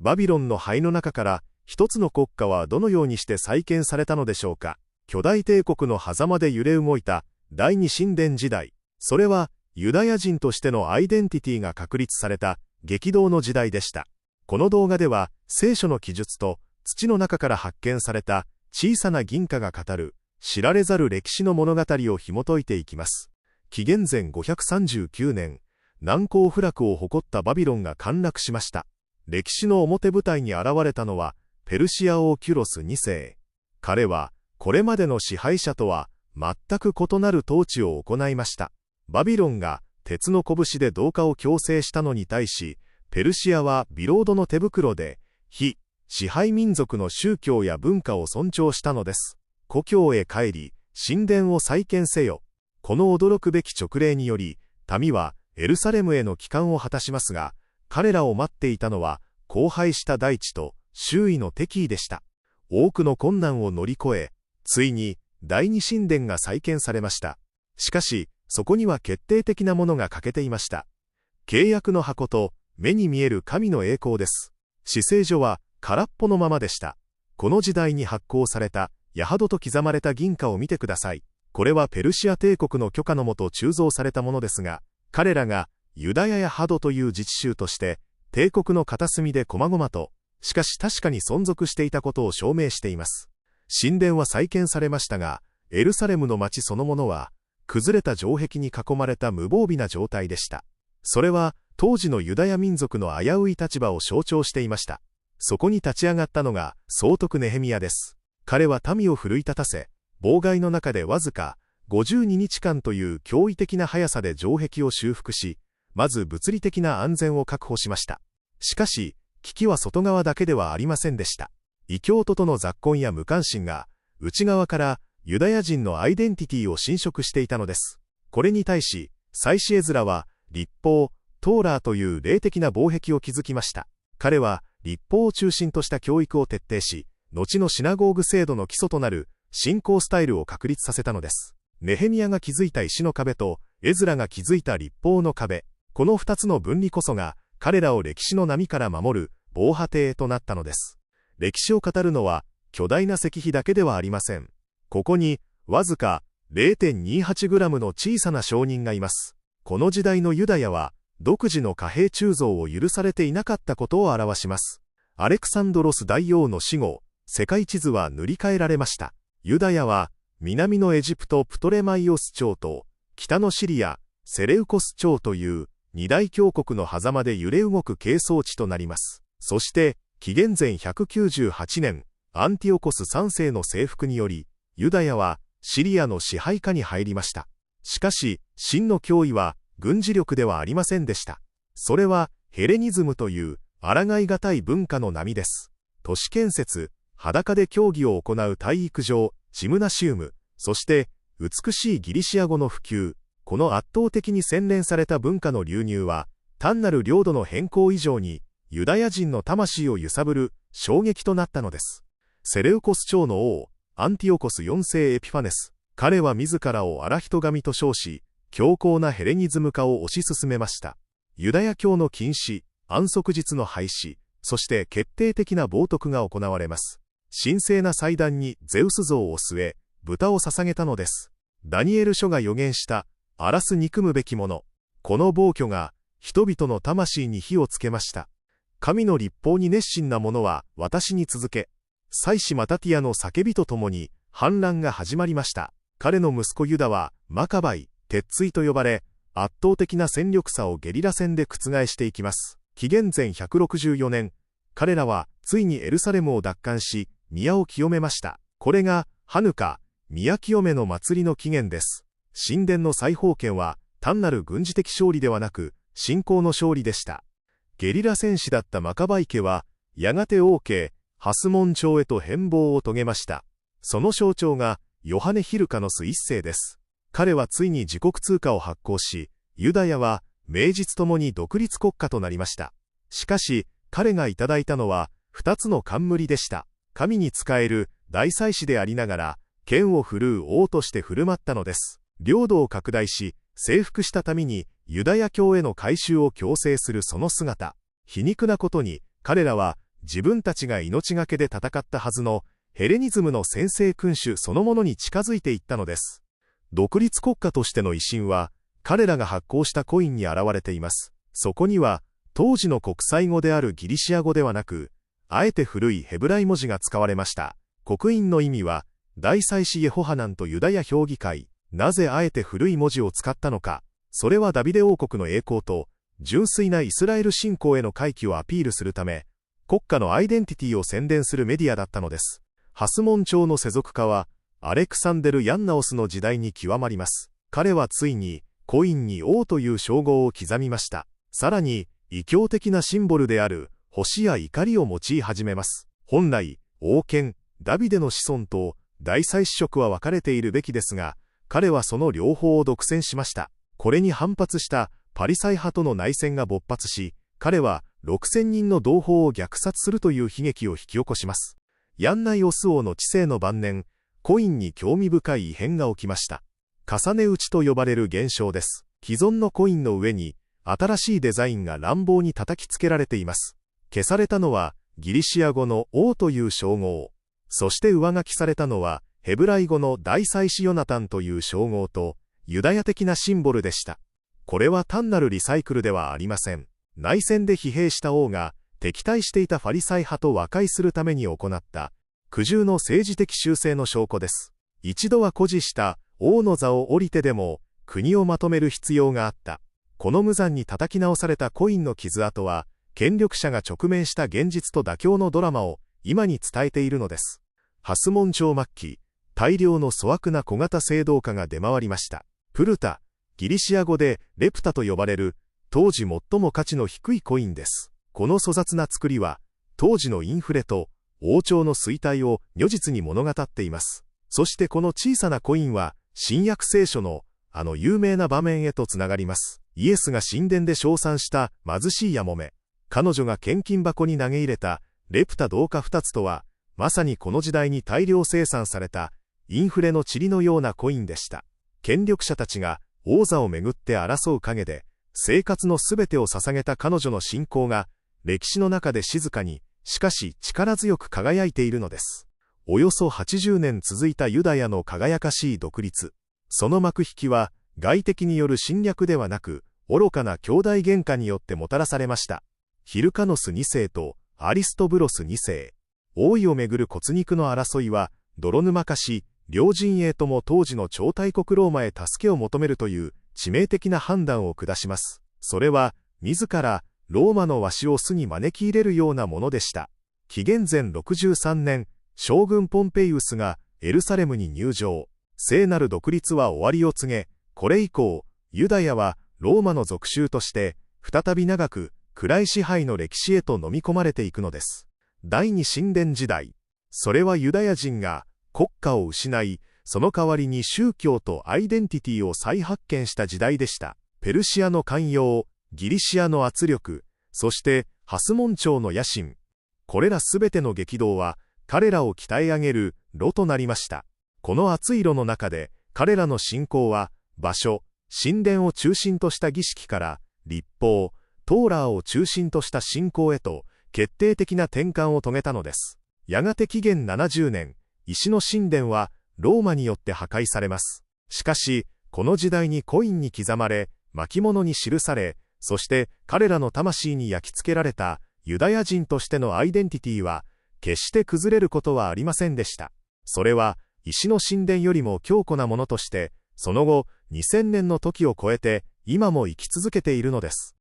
バビロンの灰の中から一つの国家はどのようにして再建されたのでしょうか。巨大帝国の狭間で揺れ動いた第二神殿時代。それはユダヤ人としてのアイデンティティが確立された激動の時代でした。この動画では聖書の記述と土の中から発見された小さな銀貨が語る知られざる歴史の物語を紐解いていきます。紀元前539年、難攻不落を誇ったバビロンが陥落しました。歴史の表舞台に現れたのはペルシア王キュロス2世。彼はこれまでの支配者とは全く異なる統治を行いました。バビロンが鉄の拳で同化を強制したのに対し、ペルシアはビロードの手袋で非支配民族の宗教や文化を尊重したのです。故郷へ帰り、神殿を再建せよ。この驚くべき勅令により、民はエルサレムへの帰還を果たしますが、彼らを待っていたのは荒廃した大地と周囲の敵意でした。多くの困難を乗り越え、ついに第二神殿が再建されました。しかし、そこには決定的なものが欠けていました。契約の箱と目に見える神の栄光です。至聖所は空っぽのままでした。この時代に発行されたヤハドと刻まれた銀貨を見てください。これはペルシア帝国の許可のもと鋳造されたものですが、彼らがユダヤやハドという自治州として帝国の片隅で細々と、しかし確かに存続していたことを証明しています。神殿は再建されましたが、エルサレムの町そのものは崩れた城壁に囲まれた無防備な状態でした。それは当時のユダヤ民族の危うい立場を象徴していました。そこに立ち上がったのが総督ネヘミヤです。彼は民を奮い立たせ、妨害の中でわずか52日間という驚異的な速さで城壁を修復し、まず物理的な安全を確保しました。しかし、危機は外側だけではありませんでした。異教徒との雑混や無関心が、内側からユダヤ人のアイデンティティを侵食していたのです。これに対し、祭司エズラは、律法、トーラーという霊的な防壁を築きました。彼は、律法を中心とした教育を徹底し、後のシナゴーグ制度の基礎となる信仰スタイルを確立させたのです。ネヘミヤが築いた石の壁と、エズラが築いた律法の壁、この二つの分離こそが、彼らを歴史の波から守る防波堤となったのです。歴史を語るのは、巨大な石碑だけではありません。ここに、わずか 0.28g の小さな証人がいます。この時代のユダヤは、独自の貨幣鋳造を許されていなかったことを表します。アレクサンドロス大王の死後、世界地図は塗り替えられました。ユダヤは、南のエジプトプトレマイオス朝と、北のシリア、セレウコス朝という、二大強国の狭間で揺れ動く係争地となります。そして、紀元前198年、アンティオコス3世の征服により、ユダヤはシリアの支配下に入りました。しかし、真の脅威は軍事力ではありませんでした。それはヘレニズムという抗いがたい文化の波です。都市建設、裸で競技を行う体育場、ジムナシウム、そして美しいギリシア語の普及、この圧倒的に洗練された文化の流入は、単なる領土の変更以上に、ユダヤ人の魂を揺さぶる衝撃となったのです。セレウコス朝の王、アンティオコス4世エピファネス。彼は自らをアラヒト神と称し、強硬なヘレニズム化を推し進めました。ユダヤ教の禁止、安息日の廃止、そして決定的な冒涜が行われます。神聖な祭壇にゼウス像を据え、豚を捧げたのです。ダニエル書が予言した、荒らす憎むべきもの。この暴挙が、人々の魂に火をつけました。神の律法に熱心な者は私に続け、祭司マタティアの叫びとともに反乱が始まりました。彼の息子ユダはマカバイ、鉄槌と呼ばれ、圧倒的な戦力差をゲリラ戦で覆していきます。紀元前164年、彼らはついにエルサレムを奪還し、宮を清めました。これがハヌカ、宮清めの祭りの起源です。神殿の再封建は単なる軍事的勝利ではなく、信仰の勝利でした。ゲリラ戦士だったマカバイ家は、やがて王家、ハスモン朝へと変貌を遂げました。その象徴が、ヨハネ・ヒルカノス一世です。彼はついに自国通貨を発行し、ユダヤは、名実ともに独立国家となりました。しかし、彼がいただいたのは、二つの冠でした。神に仕える大祭司でありながら、剣を振るう王として振る舞ったのです。領土を拡大し、征服したために、ユダヤ教への改宗を強制するその姿。皮肉なことに、彼らは自分たちが命がけで戦ったはずのヘレニズムの専制君主そのものに近づいていったのです。独立国家としての威信は、彼らが発行したコインに現れています。そこには、当時の国際語であるギリシア語ではなく、あえて古いヘブライ文字が使われました。刻印の意味は、大祭司イェホハナンとユダヤ評議会、なぜあえて古い文字を使ったのか。それはダビデ王国の栄光と、純粋なイスラエル信仰への回帰をアピールするため、国家のアイデンティティを宣伝するメディアだったのです。ハスモン朝の世俗化は、アレクサンデル・ヤンナオスの時代に極まります。彼はついに、コインに王という称号を刻みました。さらに、異教的なシンボルである、星や怒りを用い始めます。本来、王権、ダビデの子孫と大祭司職は分かれているべきですが、彼はその両方を独占しました。これに反発したパリサイ派との内戦が勃発し、彼は6000人の同胞を虐殺するという悲劇を引き起こします。ヤンナイオス王の治世の晩年、コインに興味深い異変が起きました。重ね打ちと呼ばれる現象です。既存のコインの上に、新しいデザインが乱暴に叩きつけられています。消されたのは、ギリシア語の王という称号。そして上書きされたのは、ヘブライ語の大祭司ヨナタンという称号と、ユダヤ的なシンボルでした。これは単なるリサイクルではありません。内戦で疲弊した王が、敵対していたファリサイ派と和解するために行った、苦渋の政治的修正の証拠です。一度は誇示した王の座を降りてでも、国をまとめる必要があった。この無残に叩き直されたコインの傷跡は、権力者が直面した現実と妥協のドラマを今に伝えているのです。ハスモン朝末期、大量の粗悪な小型青銅貨が出回りました。プルタ、ギリシア語でレプタと呼ばれる、当時最も価値の低いコインです。この粗雑な作りは、当時のインフレと王朝の衰退を如実に物語っています。そしてこの小さなコインは、新約聖書のあの有名な場面へとつながります。イエスが神殿で称賛した貧しいやもめ、彼女が献金箱に投げ入れたレプタ銅貨2つとは、まさにこの時代に大量生産されたインフレの塵のようなコインでした。権力者たちが王座をめぐって争う陰で、生活のすべてを捧げた彼女の信仰が、歴史の中で静かに、しかし力強く輝いているのです。およそ80年続いたユダヤの輝かしい独立。その幕引きは、外敵による侵略ではなく、愚かな兄弟喧嘩によってもたらされました。ヒルカノス2世とアリストブロス2世。王位をめぐる骨肉の争いは、泥沼化し、両陣営とも当時の超大国ローマへ助けを求めるという致命的な判断を下します。それは、自ら、ローマの鷲を巣に招き入れるようなものでした。紀元前63年、将軍ポンペイウスがエルサレムに入城。聖なる独立は終わりを告げ、これ以降、ユダヤはローマの属州として、再び長く暗い支配の歴史へと飲み込まれていくのです。第二神殿時代。それはユダヤ人が国家を失い、その代わりに宗教とアイデンティティを再発見した時代でした。ペルシアの寛容、ギリシアの圧力、そしてハスモン朝の野心。これらすべての激動は、彼らを鍛え上げる炉となりました。この熱い炉の中で、彼らの信仰は、場所、神殿を中心とした儀式から、律法、トーラーを中心とした信仰へと、決定的な転換を遂げたのです。やがて紀元70年、石の神殿は、ローマによって破壊されます。しかし、この時代にコインに刻まれ、巻物に記され、そして彼らの魂に焼き付けられたユダヤ人としてのアイデンティティは、決して崩れることはありませんでした。それは、石の神殿よりも強固なものとして、その後、2000年の時を超えて、今も生き続けているのです。